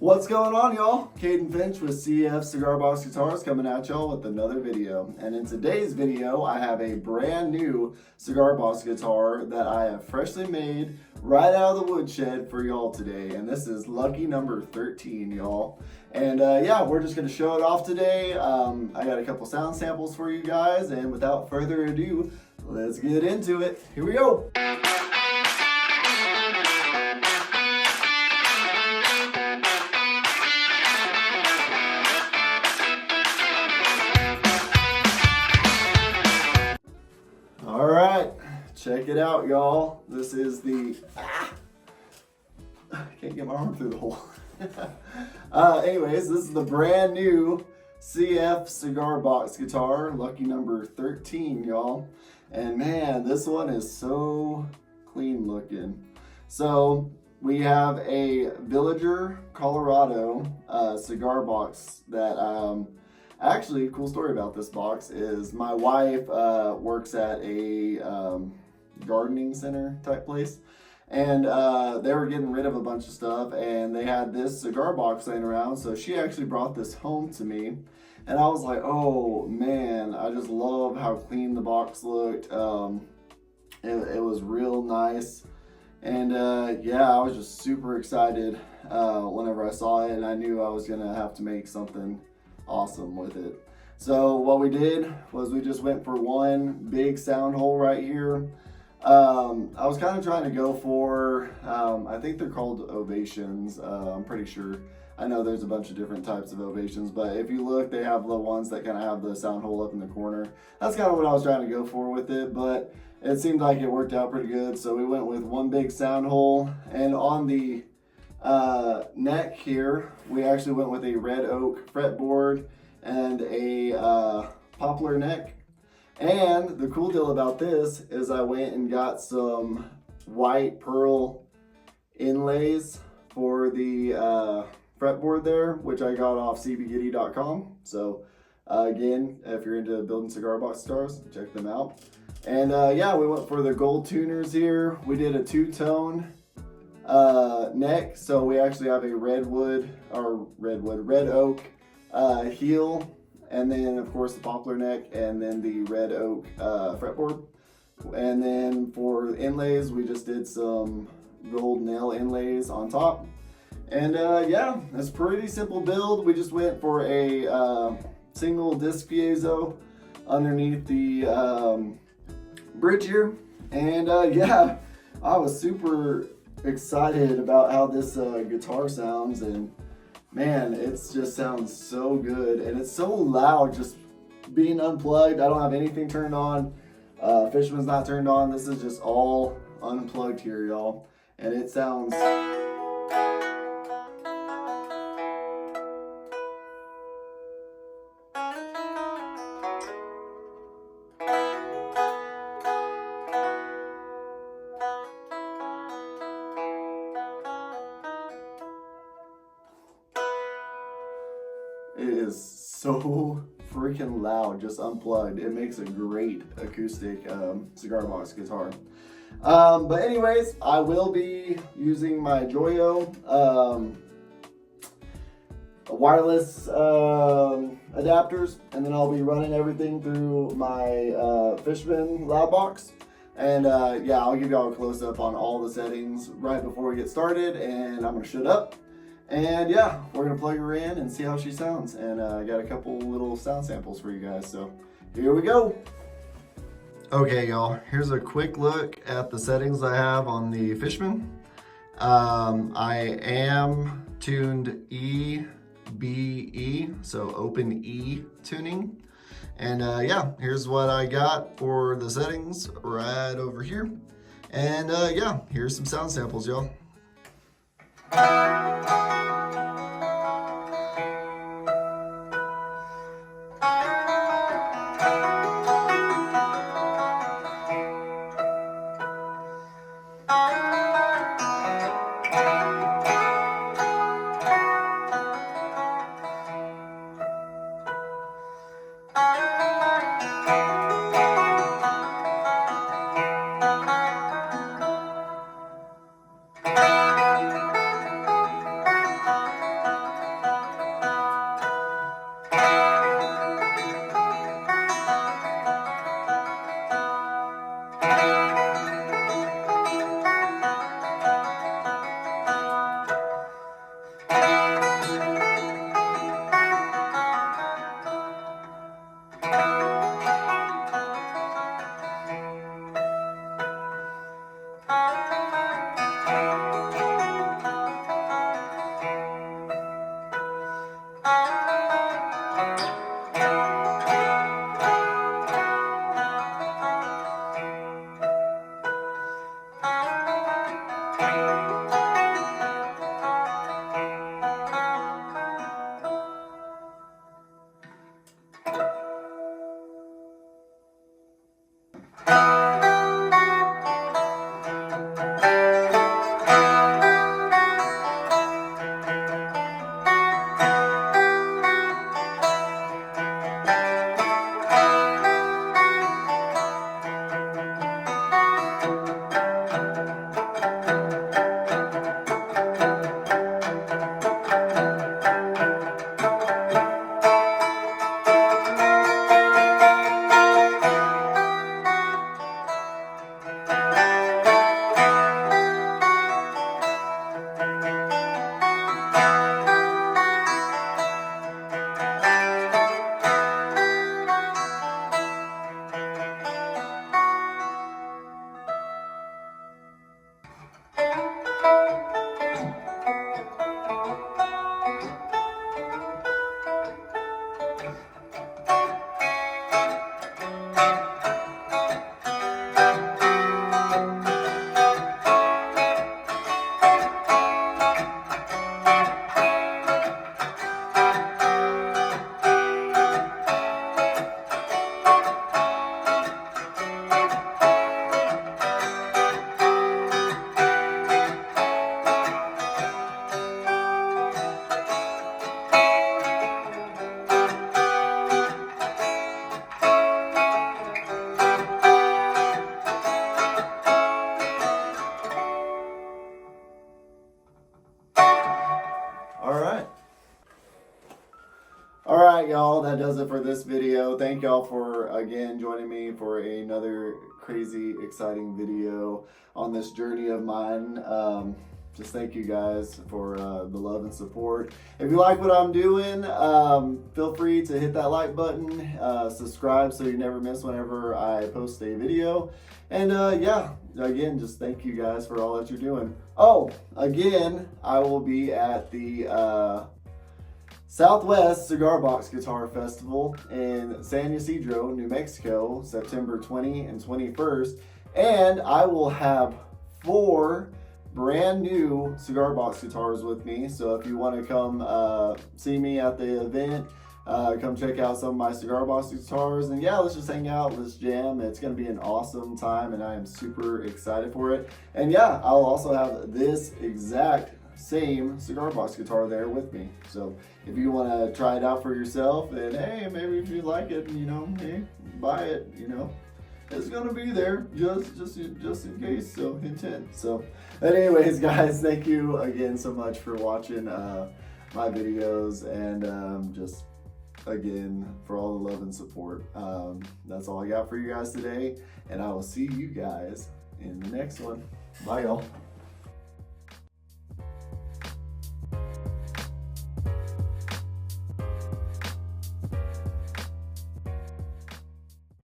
What's going on, y'all? Caden Finch with CF Cigar Box Guitars coming at y'all with another video. And in today's video, I have a brand new cigar box guitar that I have freshly made right out of the woodshed for y'all today. And this is lucky number 13, y'all. And yeah, we're just gonna show it off today. I got a couple sound samples for you guys. And without further ado, let's get into it. Here we go. All right, check it out, y'all. This is the, I can't get my arm through the hole. Anyways, this is the brand new CF cigar box guitar, lucky number 13, y'all. And man, this one is so clean looking. So we have a Villager, Colorado cigar box that actually, cool story about this box is my wife works at a gardening center type place, and they were getting rid of a bunch of stuff, and they had this cigar box laying around, so she actually brought this home to me, and I was like, oh man, I just love how clean the box looked. It was real nice, and yeah, I was just super excited whenever I saw it, and I knew I was gonna have to make something awesome with it. So what we did was we just went for one big sound hole right here. I was kind of trying to go for, I think they're called ovations. I'm pretty sure. I know there's a bunch of different types of ovations, but if you look, they have the ones that kind of have the sound hole up in the corner. That's kind of what I was trying to go for with it, but it seemed like it worked out pretty good. So we went with one big sound hole, and on the neck here, we actually went with a red oak fretboard and a poplar neck. And the cool deal about this is I went and got some white pearl inlays for the fretboard there, which I got off CBG.com. So again, if you're into building cigar box guitars, check them out. And yeah, we went for the gold tuners here. We did a two-tone neck, so we actually have a red oak heel, and then of course the poplar neck, and then the red oak fretboard. And then for inlays, we just did some gold nail inlays on top. And yeah, it's a pretty simple build. We just went for a single disc piezo underneath the bridge here, and yeah, I was super excited about how this guitar sounds, and man, it just sounds so good, and it's so loud just being unplugged. I don't have anything turned on. Fishman's not turned on. This is just all unplugged here, y'all, and it sounds it is so freaking loud, just unplugged. It makes a great acoustic cigar box guitar. But anyways, I will be using my Joyo wireless adapters, and then I'll be running everything through my Fishman loud box. And yeah, I'll give y'all a close-up on all the settings right before we get started, and I'm gonna shut up. And yeah, we're gonna plug her in and see how she sounds. And I got a couple little sound samples for you guys, so here we go. Okay, y'all, here's a quick look at the settings I have on the Fishman. I am tuned E, B, E, so open E tuning. And yeah, here's what I got for the settings right over here. And yeah, here's some sound samples, y'all. right, y'all, that does it for this video. Thank y'all for, again, joining me for another crazy, exciting video on this journey of mine. Just thank you guys for the love and support. If you like what I'm doing, feel free to hit that like button, subscribe so you never miss whenever I post a video. And yeah, again, just thank you guys for all that you're doing. Oh, again, I will be at the Southwest Cigar Box Guitar Festival in San Ysidro, New Mexico, September 20 and 21st. And I will have 4 brand new cigar box guitars with me. So if you want to come see me at the event, come check out some of my cigar box guitars, and yeah, let's just hang out, let's jam. It's going to be an awesome time and I am super excited for it. And yeah, I'll also have this exact same cigar box guitar there with me. So if you want to try it out for yourself, and hey, maybe if you like it, you know, hey, buy it, you know. It's gonna be there just in case, so hint hint. So, but anyways, guys, thank you again so much for watching my videos, and just again for all the love and support. That's all I got for you guys today, and I will see you guys in the next one. Bye, y'all.